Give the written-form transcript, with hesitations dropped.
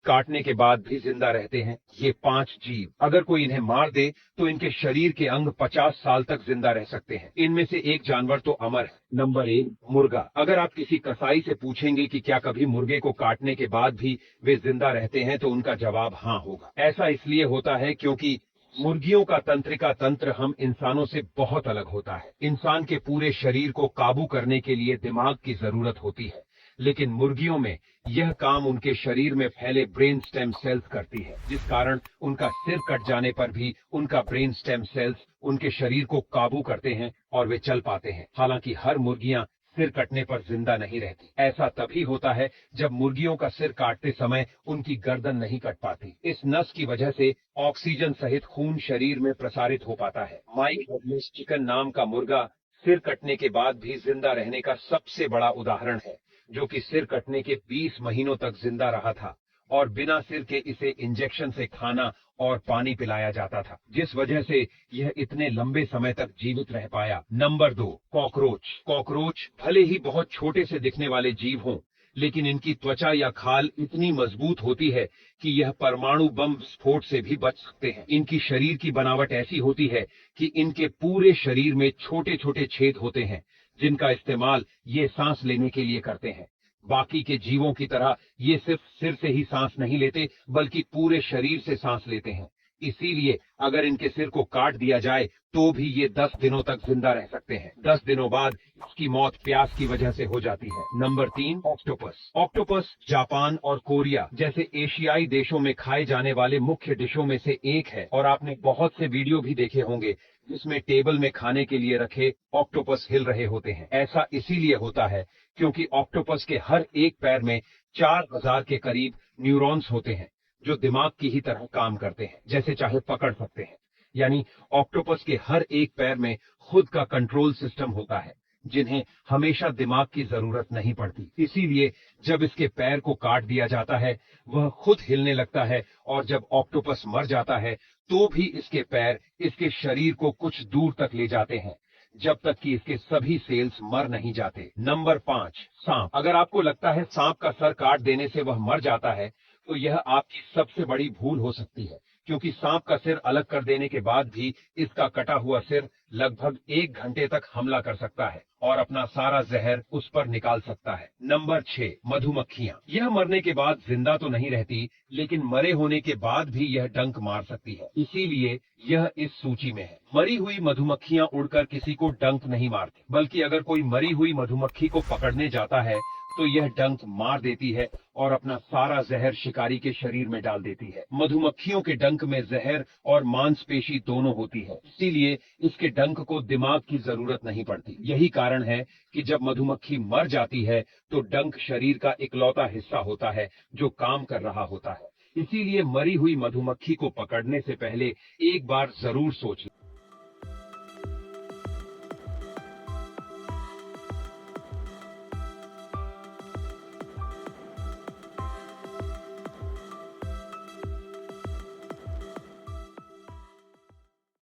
काटने के बाद भी जिंदा रहते हैं। ये 5 जीव, अगर कोई इन्हें मार दे तो इनके शरीर के अंग 50 साल तक जिंदा रह सकते हैं। इनमें से एक जानवर तो अमर है। नंबर 1, मुर्गा। अगर आप किसी कसाई से पूछेंगे कि क्या कभी मुर्गे को काटने के बाद भी वे जिंदा रहते हैं, तो उनका जवाब हाँ होगा। ऐसा इसलिए होता है क्योंकि मुर्गियों का तंत्रिका तंत्र हम इंसानों से बहुत अलग होता है। इंसान के पूरे शरीर को काबू करने के लिए दिमाग की जरूरत होती है, लेकिन मुर्गियों में यह काम उनके शरीर में फैले ब्रेन स्टेम सेल्स करती है, जिस कारण उनका सिर कट जाने पर भी उनका ब्रेन स्टेम सेल्स उनके शरीर को काबू करते हैं और वे चल पाते हैं। हालांकि हर मुर्गियां सिर कटने पर जिंदा नहीं रहती। ऐसा तभी होता है जब मुर्गियों का सिर काटते समय उनकी गर्दन नहीं कट पाती। इस नस की वजह से ऑक्सीजन सहित खून शरीर में प्रसारित हो पाता है। माइक डगलस चिकन नाम का मुर्गा सिर कटने के बाद भी जिंदा रहने का सबसे बड़ा उदाहरण है, जो कि सिर कटने के 20 महीनों तक जिंदा रहा था और बिना सिर के इसे इंजेक्शन से खाना और पानी पिलाया जाता था, जिस वजह से यह इतने लंबे समय तक जीवित रह पाया। Number 2, cockroach. कॉकरोच भले ही बहुत छोटे से दिखने वाले जीव हों, लेकिन इनकी त्वचा या खाल इतनी मजबूत होती है कि यह परमाणु बम विस्फोट से भी बच सकते हैं। इनकी शरीर की बनावट ऐसी होती है कि इनके पूरे शरीर में छोटे छोटे छेद होते हैं, जिनका इस्तेमाल ये सांस लेने के लिए करते हैं। बाकी के जीवों की तरह ये सिर्फ सिर से ही सांस नहीं लेते, बल्कि पूरे शरीर से सांस लेते हैं। इसीलिए अगर इनके सिर को काट दिया जाए तो भी ये 10 दिनों तक जिंदा रह सकते हैं। 10 दिनों बाद इसकी मौत प्यास की वजह से हो जाती है। Number 3, octopus. ऑक्टोपस जापान और कोरिया जैसे एशियाई देशों में खाए जाने वाले मुख्य डिशों में से एक है, और आपने बहुत से वीडियो भी देखे होंगे जिसमें टेबल में खाने के लिए रखे ऑक्टोपस हिल रहे होते हैं। ऐसा इसीलिए होता है क्योंकि ऑक्टोपस के हर एक पैर में 4000 के करीब न्यूरॉन्स होते हैं, जो दिमाग की ही तरह काम करते हैं, जैसे चाहे पकड़ सकते हैं। यानी ऑक्टोपस के हर एक पैर में खुद का कंट्रोल सिस्टम होता है, जिन्हें हमेशा दिमाग की जरूरत नहीं पड़ती। इसीलिए जब इसके पैर को काट दिया जाता है, वह खुद हिलने लगता है, और जब ऑक्टोपस मर जाता है तो भी इसके पैर इसके शरीर को कुछ दूर तक ले जाते हैं, जब तक कि इसके सभी सेल्स मर नहीं जाते। नंबर 5, सांप। अगर आपको लगता है सांप का सर काट देने से वह मर जाता है, तो यह आपकी सबसे बड़ी भूल हो सकती है, क्योंकि सांप का सिर अलग कर देने के बाद भी इसका कटा हुआ सिर लगभग 1 घंटे तक हमला कर सकता है और अपना सारा जहर उस पर निकाल सकता है। नंबर 6, मधुमक्खियां। यह मरने के बाद जिंदा तो नहीं रहती, लेकिन मरे होने के बाद भी यह डंक मार सकती है, इसीलिए यह इस सूची में है। मरी हुई मधुमक्खियां उड़कर किसी को डंक नहीं मारती, बल्कि अगर कोई मरी हुई मधुमक्खी को पकड़ने जाता है तो यह डंक मार देती है और अपना सारा जहर शिकारी के शरीर में डाल देती है। मधुमक्खियों के डंक में जहर और मांसपेशी दोनों होती है, इसीलिए इसके डंक को दिमाग की जरूरत नहीं पड़ती। यही कारण है कि जब मधुमक्खी मर जाती है तो डंक शरीर का इकलौता हिस्सा होता है जो काम कर रहा होता है। इसीलिए मरी हुई मधुमक्खी को पकड़ने से पहले एक बार जरूर सोच लें।